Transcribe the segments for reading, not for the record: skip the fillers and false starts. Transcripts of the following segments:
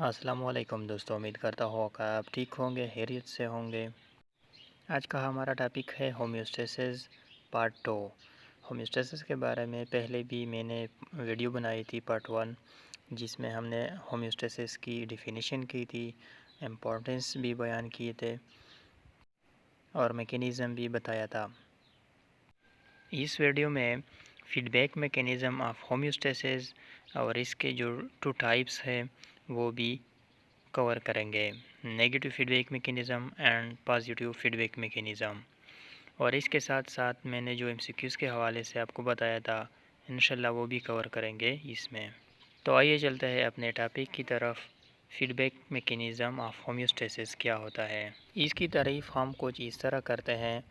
अस्सलामुअलैकुम दोस्तों, उम्मीद करता हूँ कि आप ठीक होंगे, खैरियत से होंगे। आज का हमारा टॉपिक है होम्योस्टेसिस पार्ट 2। होम्योस्टेसिस के बारे में पहले भी मैंने वीडियो बनाई थी पार्ट 1, जिसमें हमने होम्योस्टेसिस की डेफिनेशन की थी, इम्पोर्टेंस भी बयान किए थे और मैकेनिज़्म भी बताया था। इस वीडियो में फीडबैक मैकेनिज़्म ऑफ होम्योस्टेसिस और इसके जो 2 टाइप्स हैं वो भी कवर करेंगे, negative feedback mechanism and positive feedback mechanism. और इसके साथ साथ मैंने जो एमसीक्यूज़ के हवाले से आपको बताया था, इंशाल्लाह वो भी कवर करेंगे इसमें। तो आइए चलते हैं अपने टॉपिक की तरफ। फीडबैक मैकेनिज़्म ऑफ होम्योस्टेसिस क्या होता है, इसकी तारीफ़ हम कुछ इस तरह करते हैं।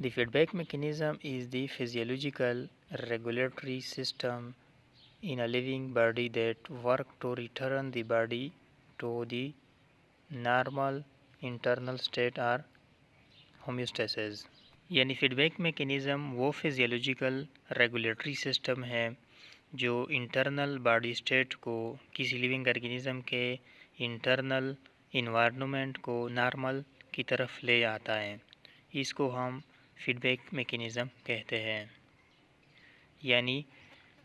The feedback mechanism is the physiological regulatory system in a living body that work to return the body to the normal internal state or homeostasis। यानी फीडबैक मैकेनिज़्म वो फिजियोलॉजिकल रेगुलेटरी सिस्टम है जो इंटरनल बॉडी स्टेट को किसी living organism के internal environment को normal की तरफ ले आता है। इसको हम फीडबैक मैकेनिज़्म कहते हैं। यानी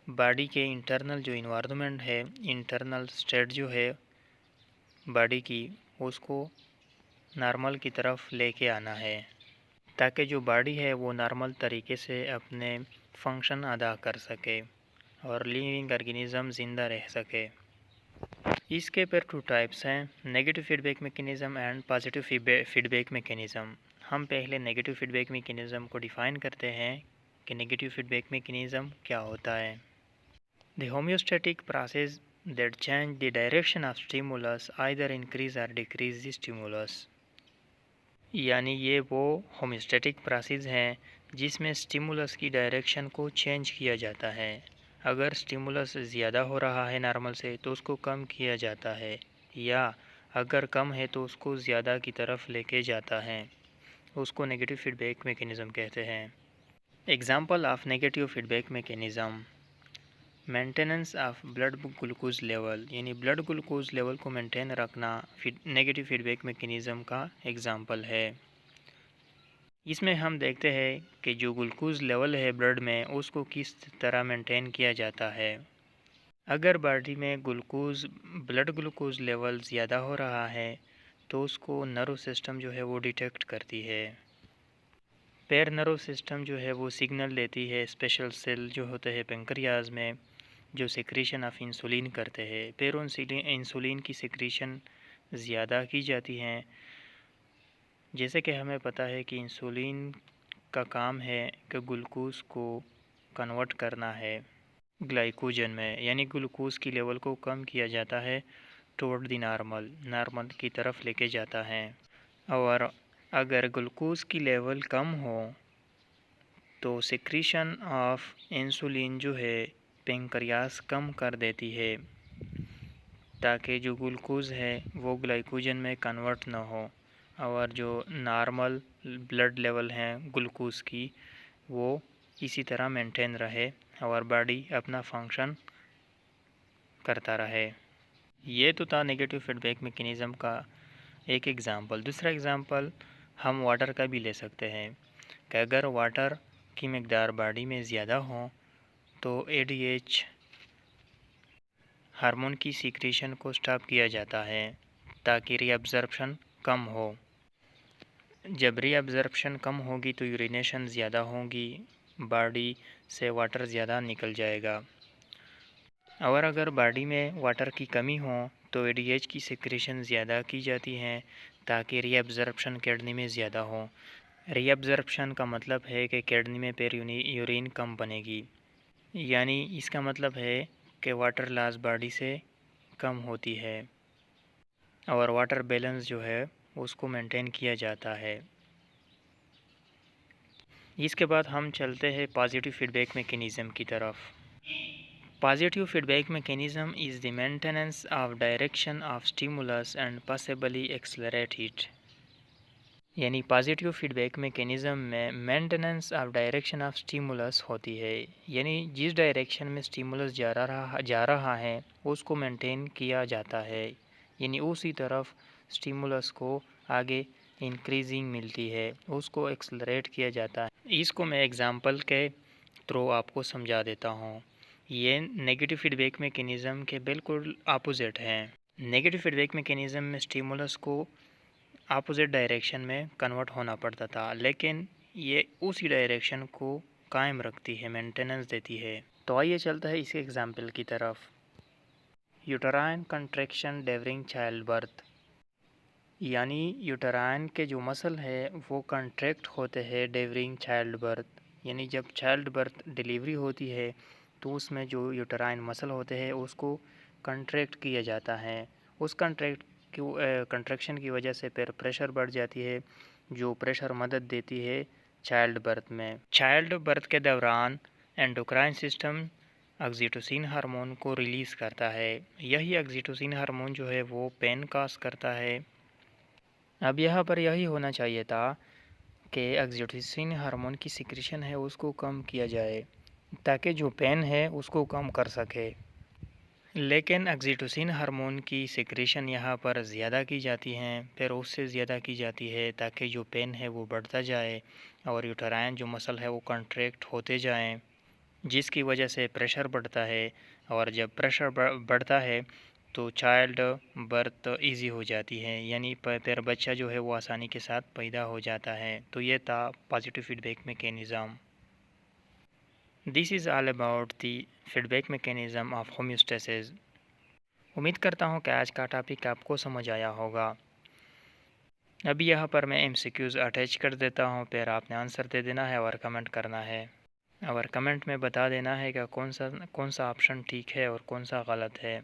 बॉडी के इंटरनल जो इन्वायरमेंट है, इंटरनल स्टेट जो है बॉडी की, उसको नॉर्मल की तरफ लेके आना है ताकि जो बॉडी है वो नॉर्मल तरीके से अपने फंक्शन अदा कर सके और लिविंग ऑर्गेनिज्म ज़िंदा रह सके। इसके पर 2 टाइप्स हैं, negative feedback mechanism and positive feedback mechanism. हम पहले नेगेटिव फीडबैक मैकेनिज़्म को डिफ़ाइन करते हैं कि नेगेटिव फीडबैक मैकेनिज़्म क्या होता है। The homeostatic process that change the direction of stimulus either increase or decrease the stimulus। यानी ये वो होम्योस्टेटिक प्रोसेस हैं जिसमें स्टिमुलस की डायरेक्शन को चेंज किया जाता है। अगर स्टिमुलस ज़्यादा हो रहा है नॉर्मल से तो उसको कम किया जाता है, या अगर कम है तो उसको ज़्यादा की तरफ लेके जाता है। उसको नेगेटिव फीडबैक मैकेनिज़्म कहते हैं। Example of negative feedback mechanism, maintenance of blood glucose level, यानी ब्लड ग्लूकोज लेवल को मेंटेन रखना नेगेटिव फीडबैक मैकेनिज़्म का एग्जांपल है। इसमें हम देखते हैं कि जो ग्लूकोज लेवल है ब्लड में, उसको किस तरह मेंटेन किया जाता है। अगर बॉडी में ब्लड ग्लूकोज लेवल ज़्यादा हो रहा है तो उसको नर्व सिस्टम जो है वो डिटेक्ट करती है। पैर नर्व सिस्टम जो है वो सिग्नल देती है स्पेशल सेल जो होते हैं पेंक्रियाज में, जो सिक्रीशन ऑफ इंसुलिन करते हैं। फिर उन इंसुलिन की सिक्रीशन ज़्यादा की जाती हैं। जैसे कि हमें पता है कि इंसुलिन का काम है कि ग्लूकोज को कन्वर्ट करना है ग्लाइकोजन में, यानी ग्लूकोज की लेवल को कम किया जाता है टुवर्ड द नॉर्मल की तरफ लेके जाता है। और अगर ग्लूकोज की लेवल कम हो तो सिक्रीशन ऑफ इंसुलिन जो है पेंक्रियास कम कर देती है ताकि जो ग्लूकोज है वो ग्लाइकोजन में कन्वर्ट ना हो, और जो नॉर्मल ब्लड लेवल हैं ग्लूकोज की वो इसी तरह मेंटेन रहे और बॉडी अपना फंक्शन करता रहे। ये तो था नेगेटिव फीडबैक मैकेनिज़्म का एक एग्ज़ाम्पल। दूसरा एग्ज़ाम्पल हम वाटर का भी ले सकते हैं कि अगर वाटर की मकदार बॉडी में ज़्यादा हो तो एडीएच हार्मोन की सीक्रेशन को स्टॉप किया जाता है ताकि रीअब्ज़ॉर्प्शन कम हो। जब रीअब्ज़ॉर्प्शन कम होगी तो यूरिनेशन ज़्यादा होगी, बॉडी से वाटर ज़्यादा निकल जाएगा। और अगर बॉडी में वाटर की कमी हो तो एडीएच की सिक्रेशन ज़्यादा की जाती है ताकि रीअब्ज़ॉर्प्शन किडनी में ज़्यादा हो। रीअब्ज़ॉर्प्शन का मतलब है कि किडनी में फिर यूरिन कम बनेगी, यानी इसका मतलब है कि वाटर लॉस बॉडी से कम होती है और वाटर बैलेंस जो है उसको मेंटेन किया जाता है। इसके बाद हम चलते हैं पॉजिटिव फीडबैक मैकेनिज़्म की तरफ। Positive feedback mechanism is the maintenance of direction of stimulus and possibly accelerate it. यानी पॉजिटिव फीडबैक मैकेनिज़्म में maintenance of direction of stimulus होती है, यानी जिस डायरेक्शन में स्टिमुलस जा रहा है उसको मेंटेन किया जाता है यानी उसी तरफ स्टिमुलस को आगे इंक्रीजिंग मिलती है, उसको एक्सलरेट किया जाता है। इसको मैं एग्जांपल के थ्रू आपको समझा देता हूँ। ये नेगेटिव फीडबैक मैकेनिज़्म के बिल्कुल अपोजिट हैं। नेगेटिव फीडबैक मैकेनिज़्म में स्टिमुलस को अपोजिट डायरेक्शन में कन्वर्ट होना पड़ता था, लेकिन ये उसी डायरेक्शन को कायम रखती है, मेंटेनेंस देती है। तो आइए चलता है इस एग्जांपल की तरफ। Uterine contraction during child birth, यानी यूटराइन के जो मसल है वो कंट्रैक्ट होते हैं ड्यूरिंग चाइल्ड बर्थ, यानी जब चाइल्ड बर्थ डिलीवरी होती है तो उसमें जो यूटराइन मसल होते हैं उसको कंट्रैक्ट किया जाता है। उस कंट्रैक्शन की वजह से फिर प्रेशर बढ़ जाती है, जो प्रेशर मदद देती है चाइल्ड बर्थ में। चाइल्ड बर्थ के दौरान एंडोक्राइन सिस्टम ऑक्सीटोसिन हार्मोन को रिलीज़ करता है। यही ऑक्सीटोसिन हार्मोन जो है वो पेन काज करता है। अब यहाँ पर यही होना चाहिए था कि ऑक्सीटोसिन हार्मोन की सिक्रीशन है उसको कम किया जाए ताकि जो पेन है उसको कम कर सके, लेकिन ऑक्सीटोसिन हार्मोन की सिक्रीशन यहाँ पर ज़्यादा की जाती हैं, फिर उससे ज़्यादा की जाती है ताकि जो पेन है वो बढ़ता जाए और यूटराइन जो मसल है वो कंट्रैक्ट होते जाएं, जिसकी वजह से प्रेशर बढ़ता है। और जब प्रेशर बढ़ता है तो चाइल्ड बर्थ इजी हो जाती है, यानी फिर बच्चा जो है वो आसानी के साथ पैदा हो जाता है। तो ये था positive feedback mechanism. This is all about the feedback mechanism of homeostasis. उम्मीद करता हूँ कि आज का टॉपिक आपको समझ आया होगा। अभी यहाँ पर मैं MCQs अटैच कर देता हूँ, फिर आपने आंसर दे देना है और कमेंट करना है और कमेंट में बता देना है कि कौन सा ऑप्शन ठीक है और कौन सा गलत है।